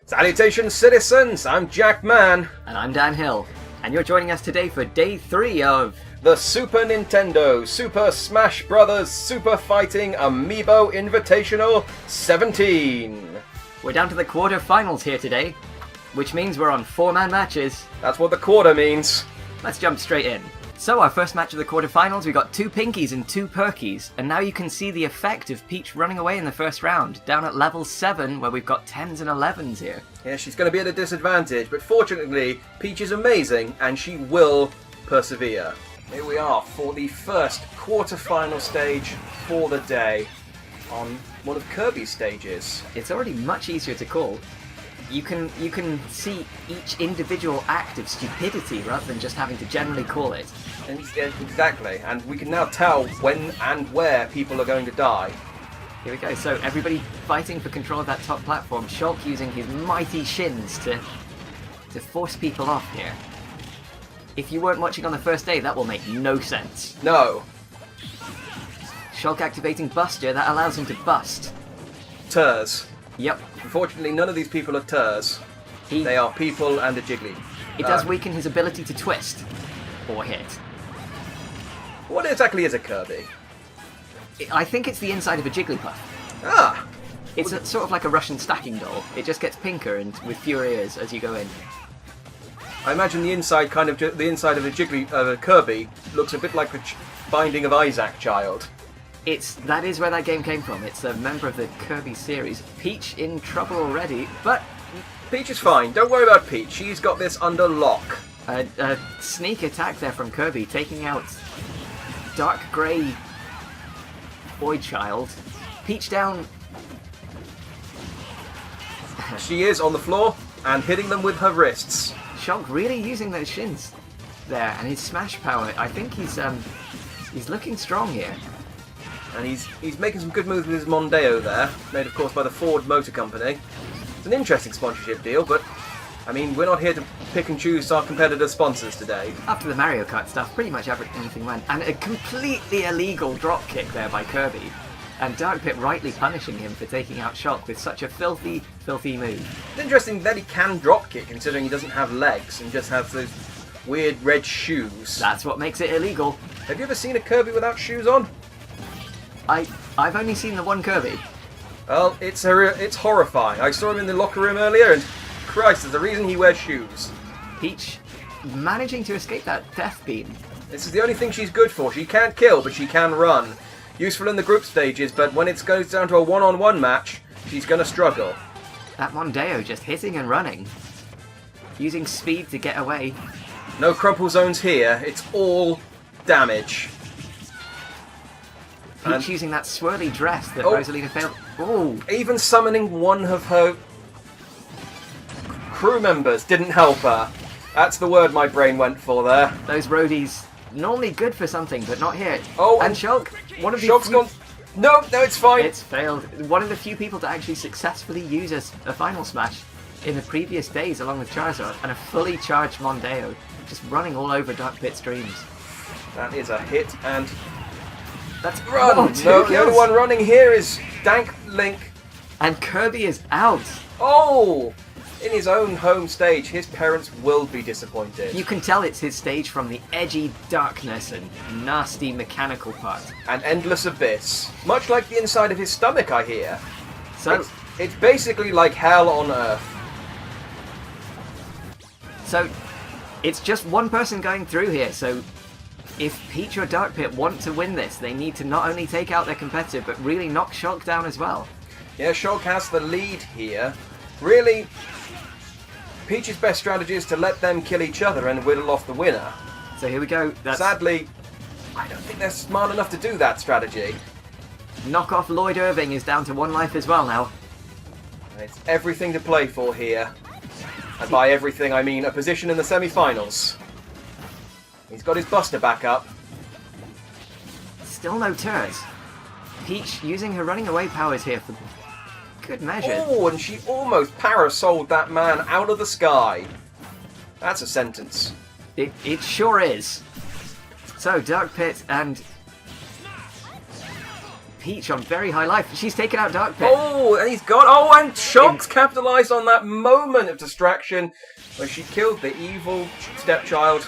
Salutations, citizens! I'm Jack Mann. And I'm Dan Hill. And you're joining us today for Day 3 of the Super Nintendo Super Smash Bros. Super Fighting Amiibo Invitational 17. We're down to the quarter-finals here today, which means we're on 4-man matches. That's what the quarter means. Let's jump straight in. So our first match of the quarterfinals, we got 2 pinkies and 2 perkies, and now you can see the effect of Peach running away in the first round, down at level 7 where we've got 10s and 11s here. Yeah, she's going to be at a disadvantage, but fortunately, Peach is amazing and she will persevere. Here we are for the first quarterfinal stage for the day on one of Kirby's stages. It's already much easier to call. You can see each individual act of stupidity rather than just having to generally call it. Exactly, and we can now tell when and where people are going to die. Here we go, so everybody fighting for control of that top platform, Shulk using his mighty shins to force people off here. If you weren't watching on the first day, that will make no sense. No. Shulk activating Buster, that allows him to bust. Turs. Yep. Unfortunately, none of these people are Turs. They are people and a Jiggly. It does weaken his ability to twist or hit. What exactly is a Kirby? I think it's the inside of a Jigglypuff. Ah! It's sort of like a Russian stacking doll. It just gets pinker and with fewer ears as you go in. I imagine the inside of a Kirby looks a bit like the Binding of Isaac child. That is where that game came from. It's a member of the Kirby series. Peach in trouble already, but Peach is fine. Don't worry about Peach. She's got this under lock. A sneak attack there from Kirby, taking out Dark Grey Boy Child. Peach down. She is on the floor and hitting them with her wrists. Shulk really using those shins there, and his smash power. I think he's looking strong here. And he's making some good moves with his Mondeo there, made of course by the Ford Motor Company. It's an interesting sponsorship deal, but I mean, we're not here to pick and choose our competitors' sponsors today. After the Mario Kart stuff, pretty much anything went. And a completely illegal drop kick there by Kirby. And Dark Pit rightly punishing him for taking out Shulk with such a filthy, filthy move. It's interesting that he can drop kick, considering he doesn't have legs and just has those weird red shoes. That's what makes it illegal. Have you ever seen a Kirby without shoes on? I've only seen the one Kirby. Well, it's horrifying. I saw him in the locker room earlier, and Christ, there's a reason he wears shoes. Peach managing to escape that death beam. This is the only thing she's good for. She can't kill, but she can run. Useful in the group stages, but when it goes down to a one-on-one match, she's going to struggle. That Mondeo just hitting and running. Using speed to get away. No crumple zones here. It's all damage. Peach using that swirly dress that Rosalina failed. Oh! Even summoning one of her crew members didn't help her. That's the word my brain went for there. Those roadies, normally good for something, but not here. Oh, and Shulk, one of the Shulk's gone. No, it's fine. It's failed. One of the few people to actually successfully use a final smash in the previous days, along with Charizard, and a fully charged Mondeo, just running all over Dark Pit's dreams. That is a hit, and that's run. No, the only one running here is Dank Link, and Kirby is out. Oh! In his own home stage, his parents will be disappointed. You can tell it's his stage from the edgy darkness and nasty mechanical part. An endless abyss. Much like the inside of his stomach, I hear. So it's basically like hell on Earth. So it's just one person going through here, so if Peach or Dark Pit want to win this, they need to not only take out their competitor, but really knock Shulk down as well. Yeah, Shulk has the lead here. Really, Peach's best strategy is to let them kill each other and whittle off the winner. So here we go. Sadly, I don't think they're smart enough to do that strategy. Knock off Lloyd Irving is down to 1 life as well now. It's everything to play for here. And by everything, I mean a position in the semi-finals. He's got his Buster back up. Still no turns. Peach using her running away powers here for good measure. Oh, and she almost parasoled that man out of the sky. That's a sentence. It sure is. So, Dark Pit and Peach on very high life. She's taken out Dark Pit. Oh, and he's gone. Oh, and Shulk's capitalised on that moment of distraction where she killed the evil stepchild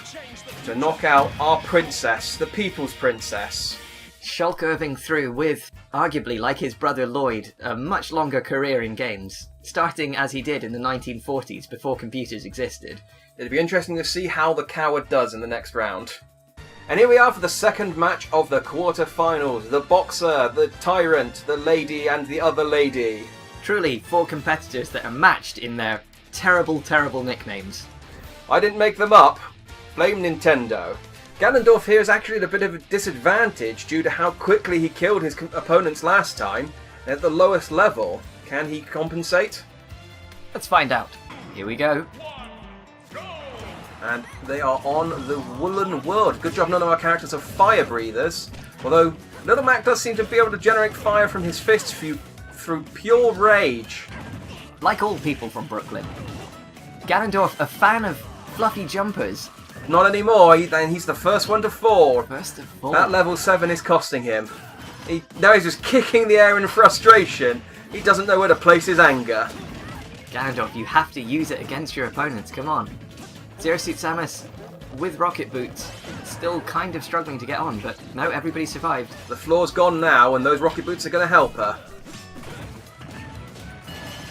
to knock out our princess, the people's princess. Shulk Irving through with, arguably like his brother Lloyd, a much longer career in games, starting as he did in the 1940s before computers existed. It'll be interesting to see how the coward does in the next round. And here we are for the second match of the quarter-finals. The boxer, the tyrant, the lady and the other lady. Truly, 4 competitors that are matched in their terrible, terrible nicknames. I didn't make them up. Blame Nintendo. Ganondorf here is actually at a bit of a disadvantage due to how quickly he killed his opponents last time. At the lowest level, can he compensate? Let's find out. Here we go. And they are on the Woolen World. Good job none of our characters are fire breathers. Although Little Mac does seem to be able to generate fire from his fists through pure rage. Like all people from Brooklyn. Ganondorf, a fan of fluffy jumpers. Not anymore, he's the first one to fall. First of all. That level 7 is costing him. Now he's just kicking the air in frustration. He doesn't know where to place his anger. Ganondorf, you have to use it against your opponents, come on. Zero Suit Samus, with rocket boots, still kind of struggling to get on, but no, everybody survived. The floor's gone now, and those rocket boots are going to help her.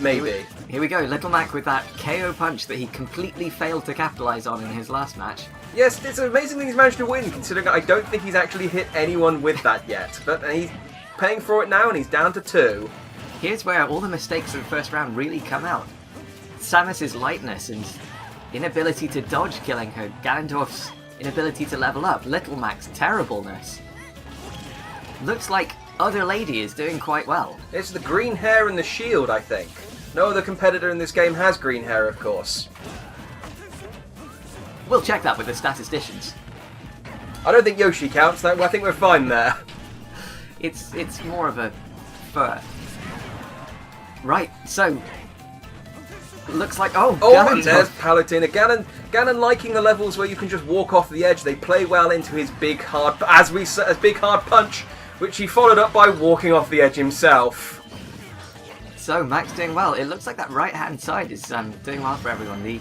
Maybe. Here we go, Little Mac with that KO punch that he completely failed to capitalise on in his last match. Yes, it's amazing that he's managed to win, considering I don't think he's actually hit anyone with that yet. But he's paying for it now, and he's down to 2. Here's where all the mistakes of the first round really come out. Samus's lightness and inability to dodge killing her, Ganondorf's inability to level up, Little Mac's terribleness. Looks like Other Lady is doing quite well. It's the green hair and the shield, I think. No other competitor in this game has green hair, of course. We'll check that with the statisticians. I don't think Yoshi counts, I think we're fine there. It's more of a fur. Right, so looks like and there's Palutena. Ganon liking the levels where you can just walk off the edge. They play well into his big hard punch, which he followed up by walking off the edge himself. So Mac's doing well. It looks like that right hand side is doing well for everyone.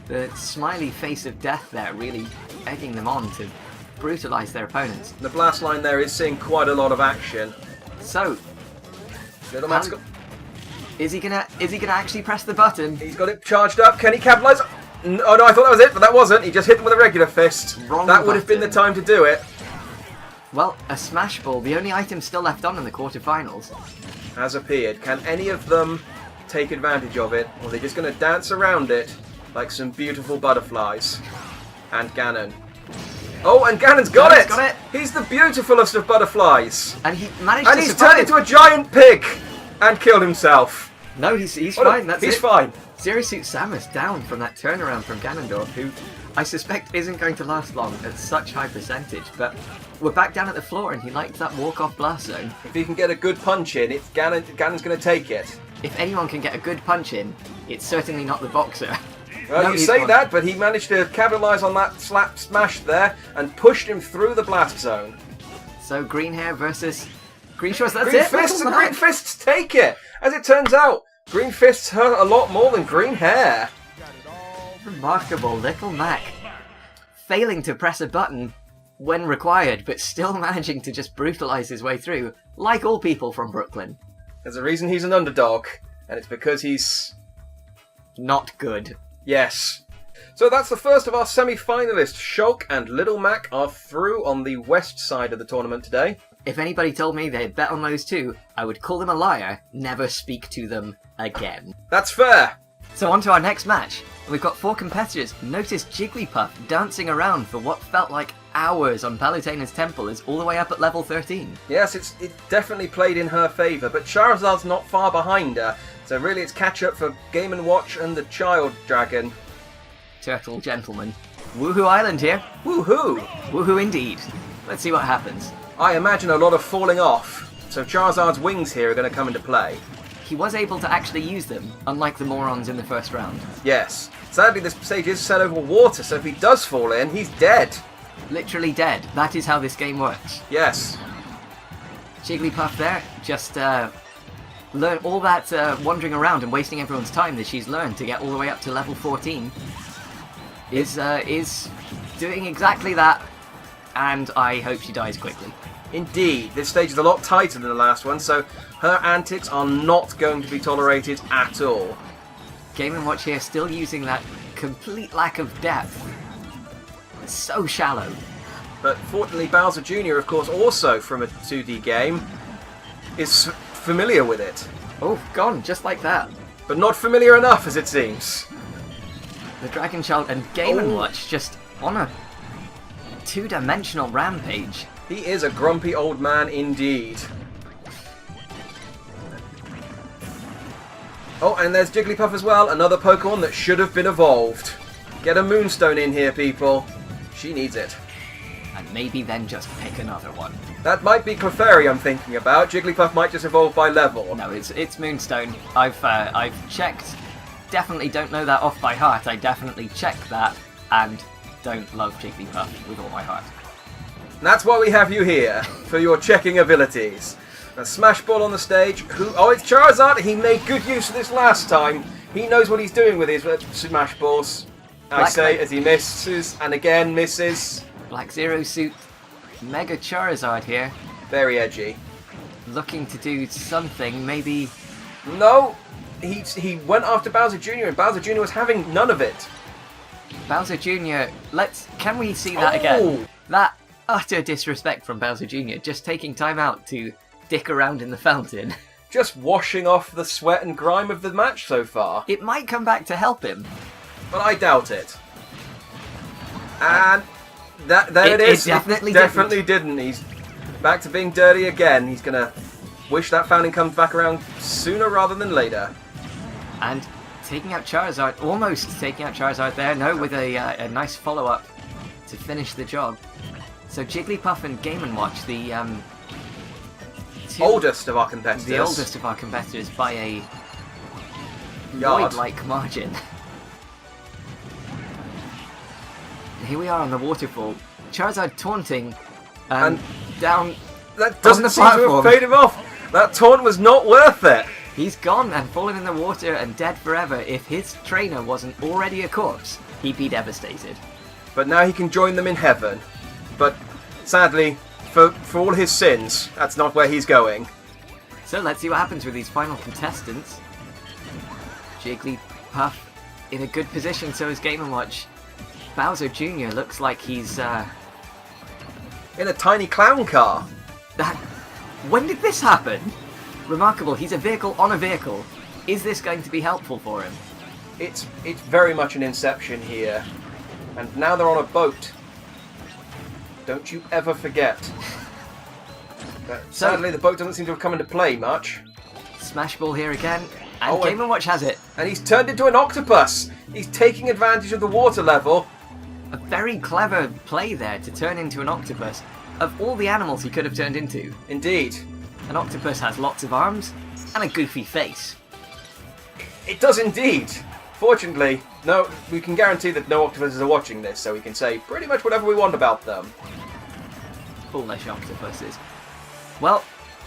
The smiley face of death there really egging them on to brutalise their opponents. The blast line there is seeing quite a lot of action. So Little Mac's got... Is he gonna actually press the button? He's got it charged up. Can he capitalise? Oh no, I thought that was it, but that wasn't. He just hit him with a regular fist. Wrong that would have been the time to do it. Well, a Smash Ball, the only item still left on in the quarterfinals, has appeared. Can any of them take advantage of it, or are they just going to dance around it like some beautiful butterflies? And Ganon. Oh, and Ganon's got it! He's the beautifulest of butterflies. And he managed and to he's survive. turned into a giant pig and killed himself. No, he's fine. He's fine. Zero Suit Samus down from that turnaround from Ganondorf, who I suspect isn't going to last long at such high percentage. But we're back down at the floor, and he liked that walk-off blast zone. If he can get a good punch in, Ganon's going to take it. If anyone can get a good punch in, it's certainly not the boxer. Well, you say that, but he managed to capitalise on that slap smash there and pushed him through the blast zone. So Green Hair versus Green Shorts, that's Green it? Fists and Green Fists take it! As it turns out, Green Fists hurt a lot more than Green Hair. Remarkable, Little Mac. Failing to press a button when required, but still managing to just brutalise his way through, like all people from Brooklyn. There's a reason he's an underdog, and it's because he's... not good. Yes. So that's the first of our semi-finalists. Shulk and Little Mac are through on the west side of the tournament today. If anybody told me they'd bet on those two, I would call them a liar, never speak to them again. That's fair. So on to our next match. We've got 4 competitors. Notice Jigglypuff dancing around for what felt like hours on Palutena's temple is all the way up at level 13. Yes, it definitely played in her favour, but Charizard's not far behind her, so really it's catch-up for Game & Watch and the Child Dragon. Turtle Gentleman. Woohoo Island here. Woohoo! Woohoo indeed. Let's see what happens. I imagine a lot of falling off, so Charizard's wings here are going to come into play. He was able to actually use them, unlike the morons in the first round. Yes. Sadly, this stage is set over water, so if he does fall in, he's dead. Literally dead. That is how this game works. Yes. Jigglypuff there, just learn all that wandering around and wasting everyone's time that she's learned to get all the way up to level 14 is doing exactly that, and I hope she dies quickly. Indeed, this stage is a lot tighter than the last one, so her antics are not going to be tolerated at all. Game & Watch here still using that complete lack of depth. It's so shallow. But fortunately Bowser Jr., of course, also from a 2D game, is familiar with it. Oh, gone, just like that. But not familiar enough, as it seems. The Dragon Child and Game & Watch just on a two-dimensional rampage. He is a grumpy old man indeed. Oh, and there's Jigglypuff as well, another Pokemon that should have been evolved. Get a Moonstone in here, people. She needs it. And maybe then just pick another one. That might be Clefairy I'm thinking about. Jigglypuff might just evolve by level. No, it's Moonstone. I've checked. Definitely don't know that off by heart. I definitely checked that and don't love Jigglypuff with all my heart. And that's why we have you here, for your checking abilities. A Smash Ball on the stage. Oh, it's Charizard! He made good use of this last time. He knows what he's doing with his Smash Balls. I say as he misses, and again misses. Black Zero Suit, Mega Charizard here. Very edgy. Looking to do something, maybe... No! He went after Bowser Jr. and Bowser Jr. was having none of it. Bowser Jr., can we see that again? That utter disrespect from Bowser Jr., just taking time out to dick around in the fountain. Just washing off the sweat and grime of the match so far. It might come back to help him. But I doubt it. And there it is. It definitely didn't. He's back to being dirty again. He's going to wish that fountain comes back around sooner rather than later. And taking out Charizard, almost taking out Charizard there. No, with a nice follow-up to finish the job. So Jigglypuff and Game & Watch, the oldest of our competitors. The oldest of our competitors by a yard void-like margin. Here we are on the waterfall. Charizard taunting and down. That doesn't seem to have paid him off. That taunt was not worth it. He's gone and fallen in the water and dead forever. If his trainer wasn't already a corpse, he'd be devastated. But now he can join them in heaven. But sadly, for all his sins, that's not where he's going. So let's see what happens with these final contestants. Jigglypuff in a good position, so is Game & Watch. Bowser Jr. looks like he's in a tiny clown car. When did this happen? Remarkable, he's a vehicle on a vehicle. Is this going to be helpful for him? It's very much an Inception here. And now they're on a boat. Don't you ever forget. But sadly, the boat doesn't seem to have come into play much. Smash Ball here again, and Game & Watch has it. And he's turned into an octopus! He's taking advantage of the water level. A very clever play there to turn into an octopus. Of all the animals he could have turned into. Indeed. An octopus has lots of arms and a goofy face. It does indeed. Fortunately, no, we can guarantee that no octopuses are watching this, so we can say pretty much whatever we want about them. Foolish octopuses. Well,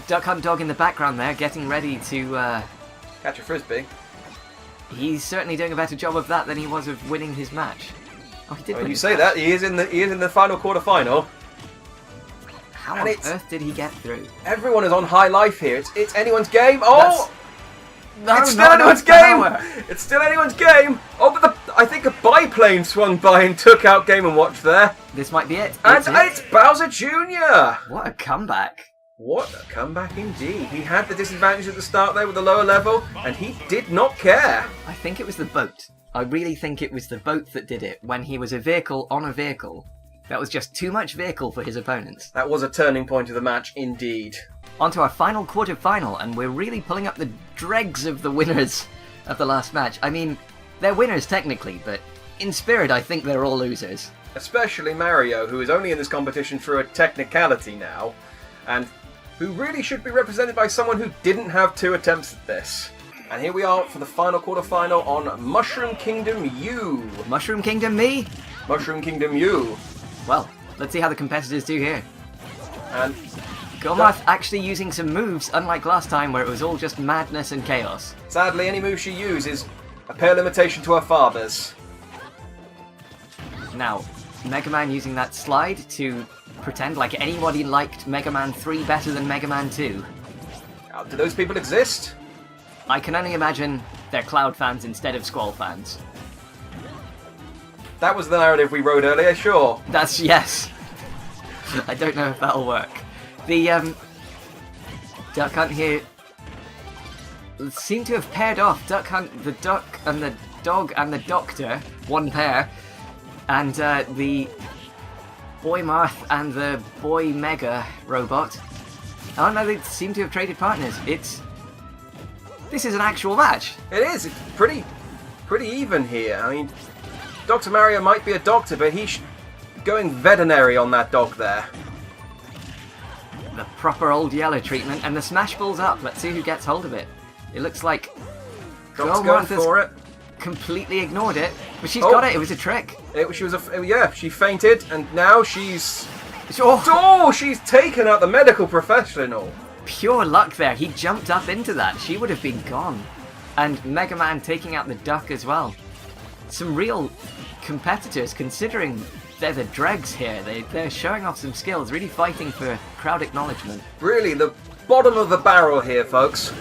Duck Hunt Dog in the background there, getting ready to catch a frisbee. He's certainly doing a better job of that than he was of winning his match. Oh, he did win his match. That he is in the final quarter-final. How on earth did he get through? Everyone is on high life here. It's anyone's game. Oh! It's still anyone's game! It's still anyone's game! Oh, but I think a biplane swung by and took out Game & Watch there. This might be it. And it's Bowser Jr.! What a comeback. What a comeback indeed. He had the disadvantage at the start there with the lower level, and he did not care. I think it was the boat. I really think it was the boat that did it, when he was a vehicle on a vehicle. That was just too much vehicle for his opponents. That was a turning point of the match indeed. On to our final quarter-final, and we're really pulling up the dregs of the winners of the last match. I mean, they're winners technically, but in spirit I think they're all losers. Especially Mario, who is only in this competition through a technicality now, and who really should be represented by someone who didn't have 2 attempts at this. And here we are for the final quarter-final on Mushroom Kingdom U. Mushroom Kingdom me? Mushroom Kingdom U. Well, let's see how the competitors do here. And Gormarth actually using some moves, unlike last time where it was all just madness and chaos. Sadly, any move she uses a pale limitation to her father's. Now, Mega Man using that slide to pretend like anybody liked Mega Man 3 better than Mega Man 2. Now, do those people exist? I can only imagine they're Cloud fans instead of Squall fans. That was the narrative we wrote earlier, sure. That's yes. I don't know if that'll work. The Duck Hunt here seem to have paired off. Duck Hunt, the duck and the dog and the doctor, one pair, and the Boy Marth and the Boy Mega robot. Oh no, they seem to have traded partners. This is an actual match. It is. It's pretty even here. I mean, Dr. Mario might be a doctor, but he's going veterinary on that dog there. The proper old yellow treatment, and the smash ball's up. Let's see who gets hold of it. It looks like Doc's going for it. Completely ignored it, but she's got it. It was a trick. She fainted, and now she's she's taken out the medical professional. Pure luck there. He jumped up into that. She would have been gone. And Mega Man taking out the duck as well. Some real competitors, considering they're the dregs here. They're showing off some skills, really fighting for crowd acknowledgement. Really, the bottom of the barrel here, folks.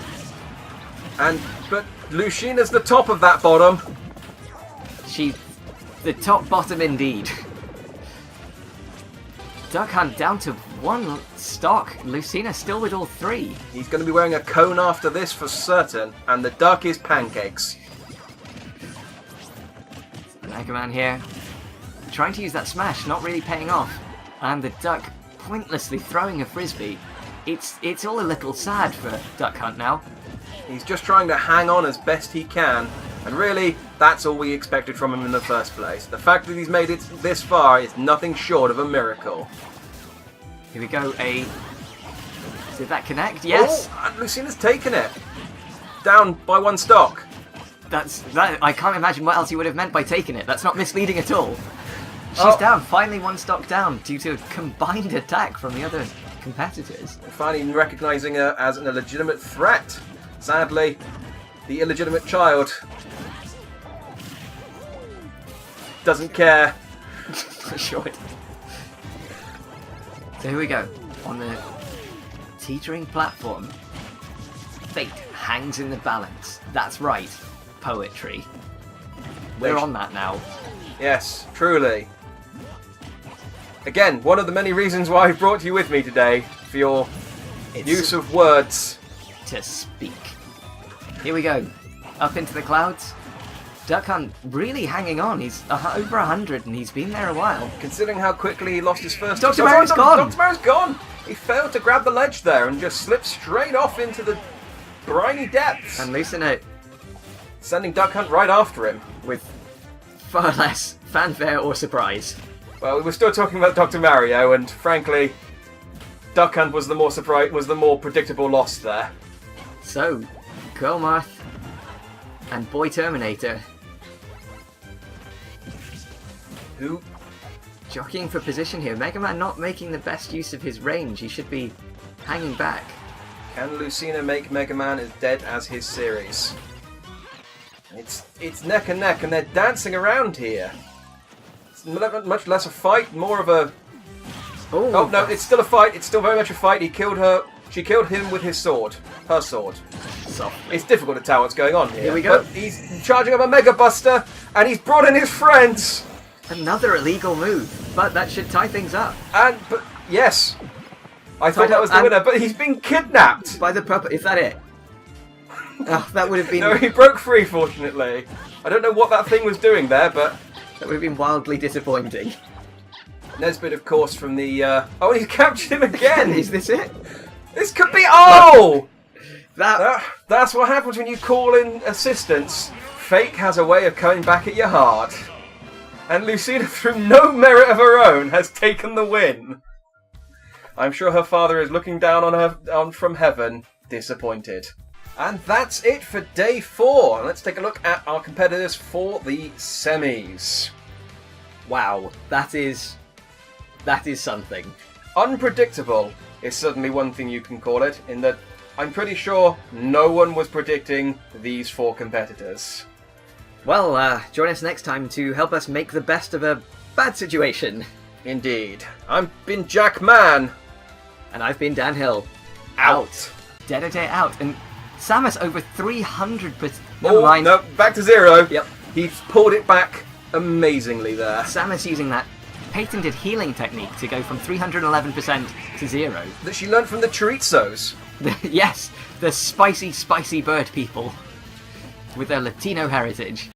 But Lucina's the top of that bottom. She's the top bottom indeed. Duck Hunt down to one stock. Lucina still with all three. He's going to be wearing a cone after this for certain, and the duck is pancakes. Mega Man here, trying to use that smash, not really paying off, and the duck pointlessly throwing a frisbee. It's all a little sad for Duck Hunt now. He's just trying to hang on as best he can, and really, that's all we expected from him in the first place. The fact that he's made it this far is nothing short of a miracle. Here we go, did that connect? Yes! Oh, and Lucina's taken it! Down by one stock. I can't imagine what else he would have meant by taking it. That's not misleading at all. She's down, finally one stock down, due to a combined attack from the other competitors. Finally recognising her as an illegitimate threat. Sadly, the illegitimate child doesn't care. For sure. So here we go, on the teetering platform. Fate hangs in the balance. That's right, poetry. We're on that now. Yes, truly. Again, one of the many reasons why I've brought you with me today, for your use of words. To speak. Here we go, up into the clouds. Duck Hunt really hanging on. He's over 100 and he's been there a while. Considering how quickly he lost his first... Dr. Mario's gone! Dr. Mario's gone! He failed to grab the ledge there and just slipped straight off into the briny depths. And Lucina sending Duck Hunt right after him. With far less fanfare or surprise. Well, we were still talking about Dr. Mario, and frankly, Duck Hunt was the more predictable loss there. So, Gormarth and Boy Terminator, who jockeying for position here. Mega Man not making the best use of his range. He should be hanging back. Can Lucina make Mega Man as dead as his series? It's neck and neck, and they're dancing around here. It's much less a fight, more of a... Oh no, it's still a fight. It's still very much a fight. He killed her. She killed him with his sword. Her sword. Softly. It's difficult to tell what's going on here. Here we go. But he's charging up a Mega Buster, and he's brought in his friends. Another illegal move, but that should tie things up. But yes, I thought that was the winner, but he's been kidnapped by the puppet. Is that it? Oh, that would have been... No, he broke free, fortunately. I don't know what that thing was doing there, but... That would have been wildly disappointing. Nesbitt, of course, from the... Oh, he's captured him again! Is this it? This could be... Oh! That's what happens when you call in assistance. Fate has a way of coming back at your heart. And Lucina, through no merit of her own, has taken the win. I'm sure her father is looking down on her from heaven, disappointed. And that's it for day 4. Let's take a look at our competitors for the semis. Wow, that is something. Unpredictable, is certainly one thing you can call it, in that I'm pretty sure no one was predicting these 4 competitors. Well, join us next time to help us make the best of a bad situation. Indeed. I've been Jack Mann. And I've been Dan Hill. Out. Dead or Day out. And Samus over 300%. Oh, no, back to 0. Yep. He's pulled it back amazingly there. Samus using that patented healing technique to go from 311% to 0. That she learned from the Chorizos. Yes, the spicy, spicy bird people with their Latino heritage.